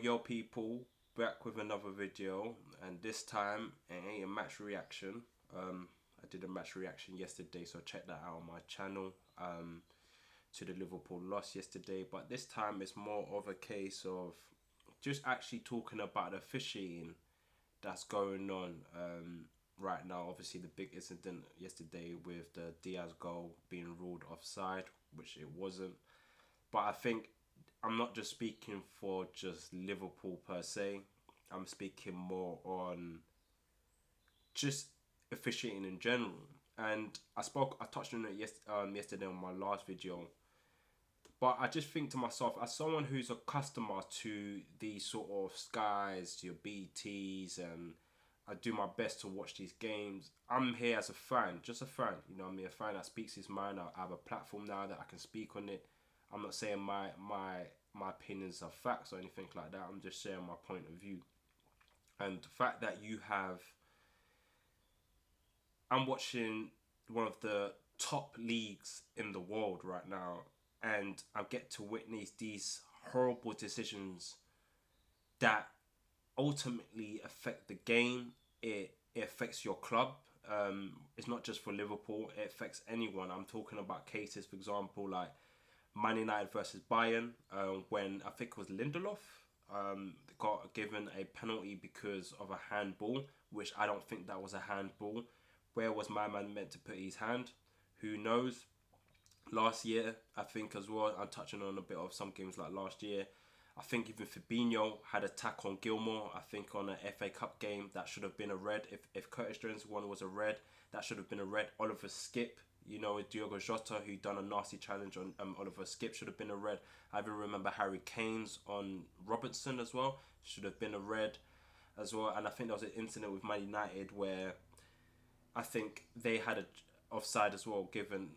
Yo people, back with another video, and this time it ain't a match reaction. I did a match reaction yesterday, so check that out on my channel. To the Liverpool loss yesterday, but this time it's more of a case of just actually talking about the officiating that's going on right now. Obviously, the big incident yesterday with the Diaz goal being ruled offside, which it wasn't. But I think I'm not just speaking for just Liverpool per se. I'm speaking more on just officiating in general. And I touched on it yesterday on my last video. But I just think to myself, as someone who's a customer to these sort of Skies, your BTs, and I do my best to watch these games. I'm here as a fan, just a fan. You know what I mean? A fan that speaks his mind. I have a platform now that I can speak on it. I'm not saying my opinions are facts or anything like that. I'm just sharing my point of view. And the fact that I'm watching one of the top leagues in the world right now, and I get to witness these horrible decisions that ultimately affect the game. It affects your club. It's not just for Liverpool. It affects anyone. I'm talking about cases, for example, like Man United versus Bayern, when I think it was Lindelof got given a penalty because of a handball, which I don't think that was a handball. Where was my man meant to put his hand? Who knows? Last year, I think as well, I'm touching on a bit of some games like last year. I think even Fabinho had a tack on Gilmore. I think on an FA Cup game that should have been a red. If Curtis Jones one was a red, that should have been a red. Oliver Skip, you know, Diogo Jota, who done a nasty challenge on Oliver Skip, should have been a red. I even remember Harry Kane's on Robertson as well, should have been a red as well. And I think there was an incident with Man United where I think they had a offside as well given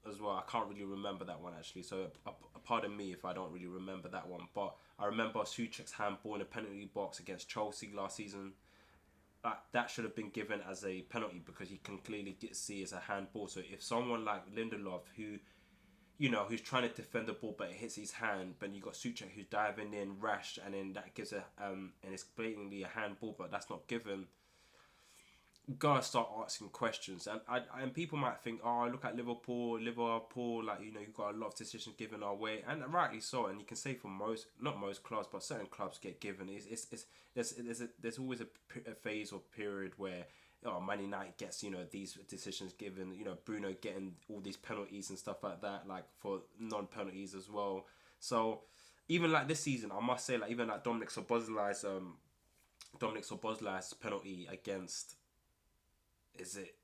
as well. I can't really remember that one actually, so pardon me if I don't really remember that one. But I remember Souček's handball in the penalty box against Chelsea last season. That should have been given as a penalty because you can clearly see it's a handball. So if someone like Lindelof, who's trying to defend the ball but it hits his hand, but you got Souček who's diving in rash, and then that gives and it's blatantly a handball, but that's not given. Gotta start asking questions, and people might think, oh, look at Liverpool, like, you got a lot of decisions given our way, and rightly so. And you can say for not most clubs, but certain clubs get given. There's always a phase or period where Man United gets these decisions given. Bruno getting all these penalties and stuff like that, like for non-penalties as well. So even like this season, I must say, like even like Dominic Szoboszlai's penalty against. Is it?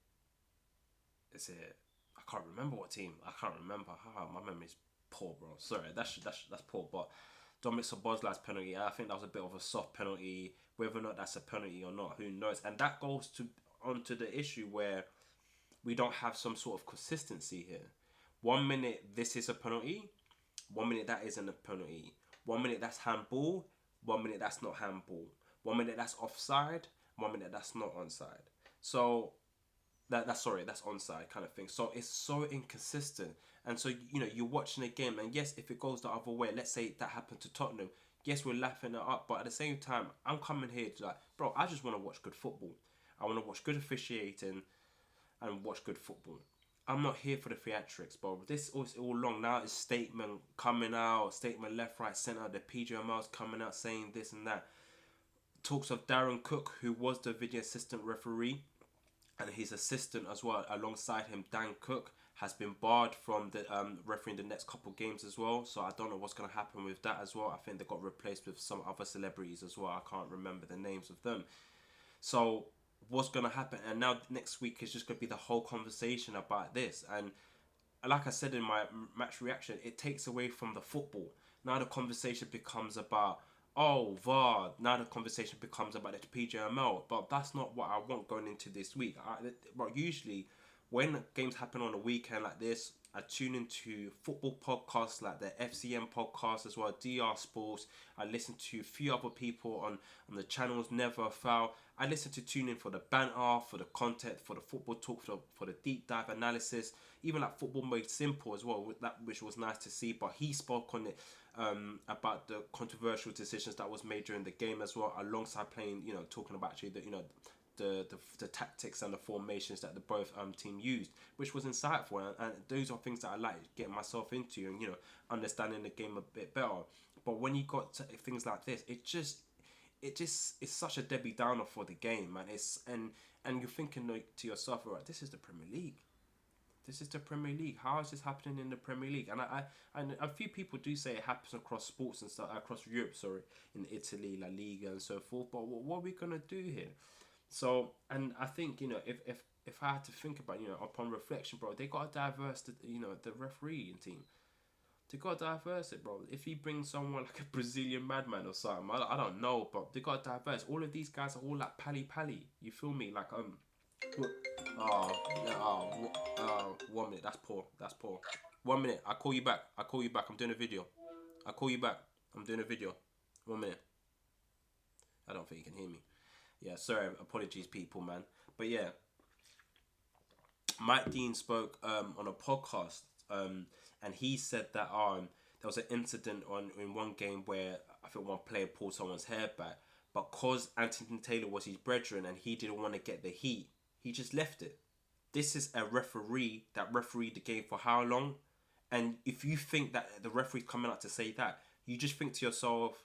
I can't remember what team. I can't remember. My memory's poor, bro. Sorry, that's poor. But Dominic Szoboszlai's penalty, I think that was a bit of a soft penalty. Whether or not that's a penalty or not, who knows? And that goes onto the issue where we don't have some sort of consistency here. 1 minute this is a penalty, 1 minute that isn't a penalty. 1 minute that's handball, 1 minute that's not handball. 1 minute that's offside, 1 minute that's not onside. So that's onside kind of thing. So it's so inconsistent. And so you're watching a game, and yes, if it goes the other way, let's say that happened to Tottenham, yes, we're laughing it up, but at the same time, I'm coming here to like, bro, I just want to watch good football. I want to watch good officiating and watch good football. I'm not here for the theatrics, bro. This is all long now. Is statement coming out, statement left, right, centre. The PGMOL's coming out saying this and that. Talks of Darren Cook, who was the video assistant referee, and his assistant as well, alongside him, Dan Cook, has been barred from the refereeing the next couple games as well. So I don't know what's going to happen with that as well. I think they got replaced with some other celebrities as well. I can't remember the names of them. So what's going to happen? And now next week is just going to be the whole conversation about this. And like I said in my match reaction, it takes away from the football. Now the conversation becomes about, oh, VAR. Now the conversation becomes about the PGMOL. But that's not what I want going into this week. But usually when games happen on a weekend like this, I tune into football podcasts like the FCM podcast as well, DR Sports. I listen to a few other people on the channels, Never a Foul. I listen to tune in for the banter, for the content, for the football talk, for the deep dive analysis, even like Football Made Simple as well, which was nice to see. But he spoke on it about the controversial decisions that was made during the game as well, alongside playing, talking about actually the tactics and the formations that the both team used, which was insightful, and those are things that I like getting myself into, and understanding the game a bit better. But when you got things like this, it just it's such a Debbie Downer for the game, man. And you're thinking like, to yourself, right, this is the Premier League. This is the Premier League. How is this happening in the Premier League? And a few people do say it happens across sports and stuff, across Europe, sorry, in Italy, La Liga, and so forth. But what are we gonna do here? So, and I think, if I had to think about, upon reflection, bro, they got to diverse the refereeing team. They got to diverse it, bro. If you bring someone like a Brazilian madman or something, I don't know, but they got to diverse. All of these guys are all like pally. You feel me? Like, yeah, 1 minute. That's poor. 1 minute. I call you back. I'm doing a video. I call you back. I'm doing a video. 1 minute. I don't think you can hear me. Yeah, sorry, apologies, people, man. But yeah, Mike Dean spoke on a podcast, and he said that there was an incident in one game where I think one player pulled someone's hair back, but cause Anthony Taylor was his brethren and he didn't want to get the heat, he just left it. This is a referee that refereed the game for how long? And if you think that the referee's coming out to say that, you just think to yourself,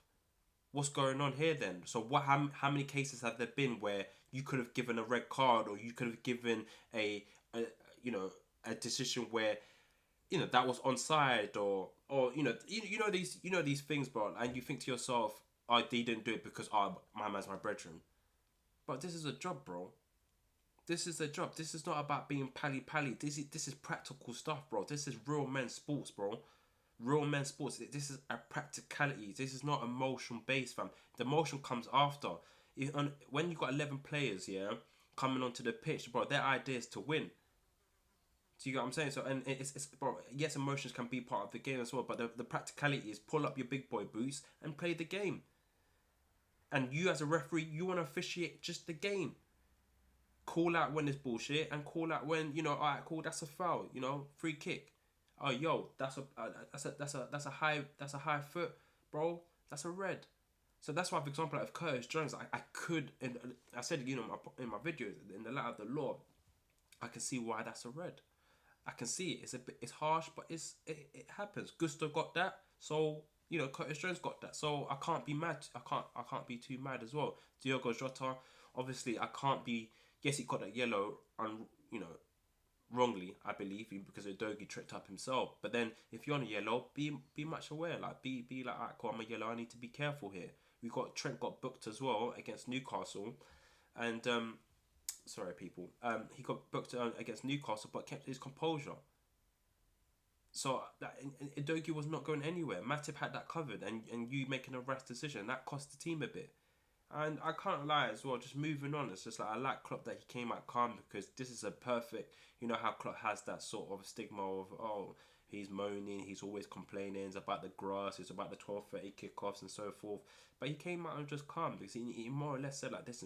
what's going on here then? So how many cases have there been where you could have given a red card, or you could have given a a decision where that was onside, or these things, bro, and you think to yourself, oh, they didn't do it because my man's my brethren. But this is a job, bro. This is a job. This is not about being pally. This is practical stuff, bro. This is real men's sports, bro. Real men's sports. This is a practicality. This is not emotion based, fam. The emotion comes after. When you got 11 players, yeah, coming onto the pitch, bro, their idea is to win. Do you get what I'm saying? So, and it's bro, yes, emotions can be part of the game as well, but the practicality is pull up your big boy boots and play the game. And you as a referee, you want to officiate just the game. Call out when it's bullshit, and call out when alright, cool, that's a foul, free kick. Oh, yo, that's a high foot, bro. That's a red. So that's why, for example, like, if Curtis Jones, I could, and I said, in my videos, in the light of the law, I can see why that's a red. I can see it. It's harsh, but it happens. Gusto got that, so Curtis Jones got that. So I can't be mad. I can't be too mad as well. Diogo Jota, obviously, I can't be. Yes, he got that yellow, wrongly, I believe, because Udogie tripped up himself. But then, if you're on a yellow, be much aware. Like, be like, alright, cool, I'm a yellow. I need to be careful here. Trent got booked as well against Newcastle, and sorry, people. He got booked against Newcastle, but kept his composure. So Udogie was not going anywhere. Matip had that covered, and you making a rash decision that cost the team a bit. And I can't lie as well, just moving on, it's just like I like Klopp that he came out calm, because this is a perfect, how Klopp has that sort of stigma of, oh, he's moaning, he's always complaining, it's about the grass, it's about the 12:30 kickoffs and so forth. But he came out and just calm, because he more or less said like, this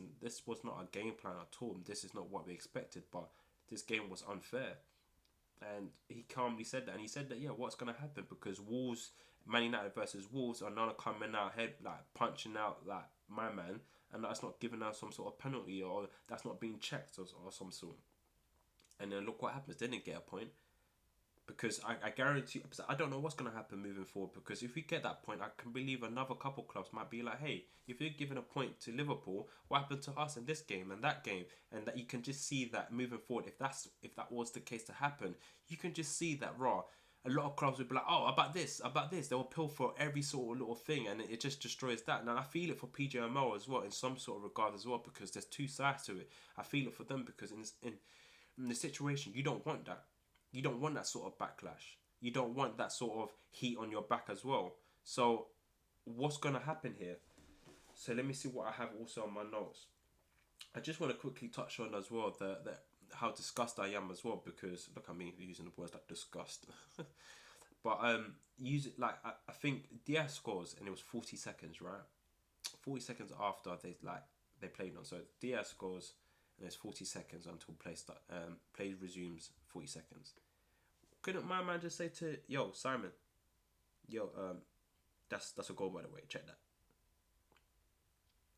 was not a game plan at all, this is not what we expected, but this game was unfair. And he calmly said that, and he said that, yeah, what's going to happen, because Man United versus Wolves are now coming out head, like punching out like my man, and that's not giving out some sort of penalty, or that's not being checked, or some sort. And then look what happens. They didn't get a point, because I guarantee, I don't know what's going to happen moving forward, because if we get that point, I can believe another couple clubs might be like, hey, if you're giving a point to Liverpool, what happened to us in this game and that game? And that you can just see that moving forward, if that was the case to happen, you can just see that a lot of clubs would be like, oh, about this. They'll appeal for every sort of little thing, and it just destroys that. Now, I feel it for PGMOL as well, in some sort of regard as well, because there's two sides to it. I feel it for them, because in the situation, you don't want that. You don't want that sort of backlash. You don't want that sort of heat on your back as well. So, what's going to happen here? So, let me see what I have also on my notes. I just want to quickly touch on as well how disgusted I am as well, because look at me using the words like disgust. But use it like I think Diaz scores and it was 40 seconds, right? 40 seconds after they played on. So Diaz scores and there's 40 seconds until play resumes. 40 seconds. Couldn't my man just say to yo Simon, yo that's a goal by the way. Check that.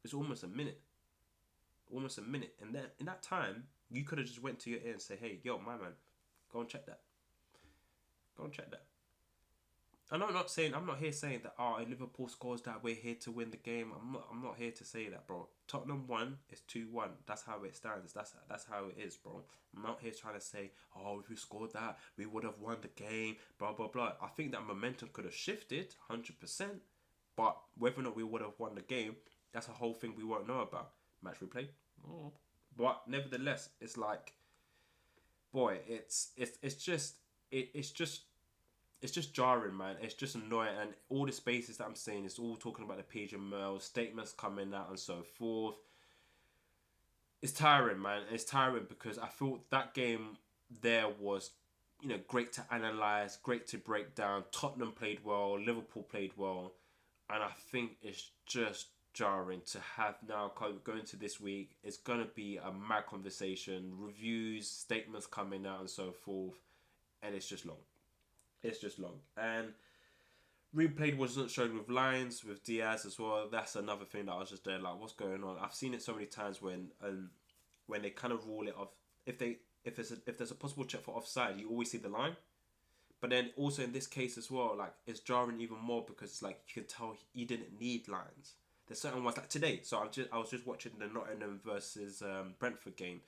It's almost a minute, and then in that time you could have just went to your ear and say, hey yo my man, go and check that. Go and check that. And I'm not here saying that if Liverpool scores that we're here to win the game. I'm not here to say that, bro. Tottenham won, it's 2-1. That's how it stands. That's how it is, bro. I'm not here trying to say, if we scored that, we would have won the game, blah blah blah. I think that momentum could have shifted 100%, but whether or not we would have won the game, that's a whole thing we won't know about. Match replay. Oh. But nevertheless, it's like, boy, it's just jarring, man. It's just annoying, and all the spaces that I'm saying is all talking about the PGMOL statements coming out and so forth. It's tiring, man. It's tiring because I thought that game there was, great to analyze, great to break down. Tottenham played well, Liverpool played well, and I think it's just jarring to have now going to this week. It's gonna be a mad conversation, reviews, statements coming out and so forth, and it's just long. It's just long. And replayed wasn't shown with lines with Diaz as well. That's another thing that I was just there like, what's going on? I've seen it so many times when they kind of rule it off. If there's a possible check for offside, you always see the line. But then also in this case as well, like it's jarring even more because it's like you can tell he didn't need lines. There's certain ones like today. So I was just watching the Nottingham versus Brentford game.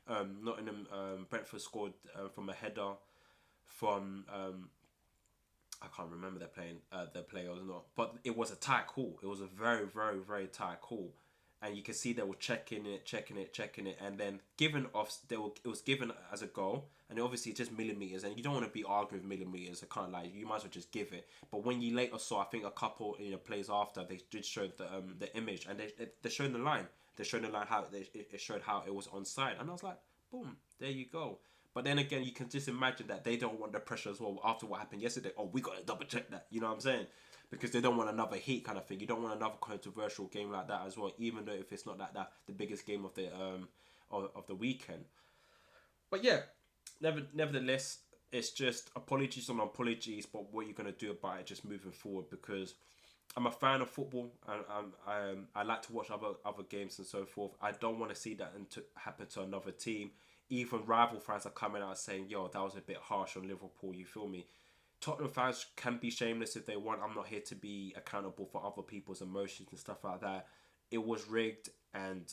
Nottingham Brentford scored from a header from I can't remember their player or not, but it was a tight call. It was a very, very, very tight call, and you can see they were checking it, and then it was given as a goal, and obviously it's just millimeters, and you don't want to be arguing with millimeters. I can't lie, you might as well just give it. But when you later saw, I think a couple plays after, they did show the image, and they're showing the line. They're showing the line how it showed how it was onside, and I was like, boom, there you go. But then again, you can just imagine that they don't want the pressure as well after what happened yesterday. Oh, we got to double check that. You know what I'm saying? Because they don't want another heat kind of thing. You don't want another controversial game like that as well. Even though if it's not that the biggest game of the weekend. But yeah, nevertheless, it's just apologies on apologies. But what you're gonna do about it, just moving forward, because I'm a fan of football, and I like to watch other games and so forth. I don't want to see that happen to another team. Even rival fans are coming out saying, yo, that was a bit harsh on Liverpool, you feel me? Tottenham fans can be shameless if they want. I'm not here to be accountable for other people's emotions and stuff like that. It was rigged, and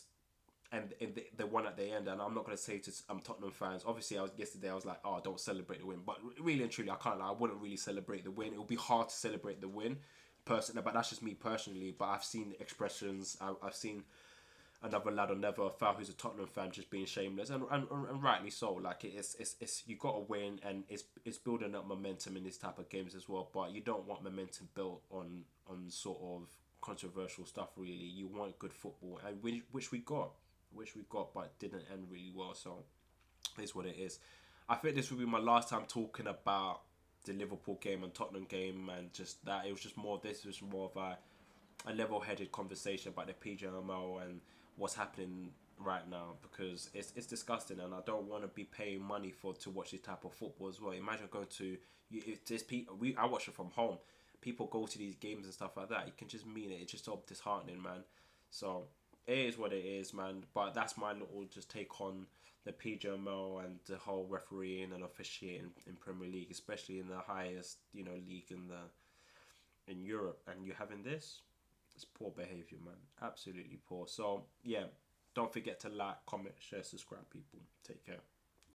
they won at the end. And I'm not going to say to Tottenham fans, obviously yesterday I was like, oh, don't celebrate the win. But really and truly, I can't lie, I wouldn't really celebrate the win. It would be hard to celebrate the win, personally, but that's just me personally. But I've seen expressions, I've seen another lad or never foul who's a Tottenham fan just being shameless, and rightly so. Like it's you got to win, and it's building up momentum in this type of games as well. But you don't want momentum built on sort of controversial stuff. Really, you want good football, and which we got, but didn't end really well. So it's what it is. I think this will be my last time talking about the Liverpool game and Tottenham game, and just that it was just more. This was more of a level-headed conversation about the PGMOL and what's happening right now, because it's disgusting, and I don't want to be paying money to watch this type of football as well. Imagine going to if there's people I watch it from home. People go to these games and stuff like that. You can just mean it. It's just so disheartening, man. So it is what it is, man. But that's my little just take on the PGMOL and the whole refereeing and officiating in Premier League, especially in the highest league in Europe. And you having this. It's poor behaviour, man. Absolutely poor. So, yeah, don't forget to like, comment, share, subscribe, people. Take care.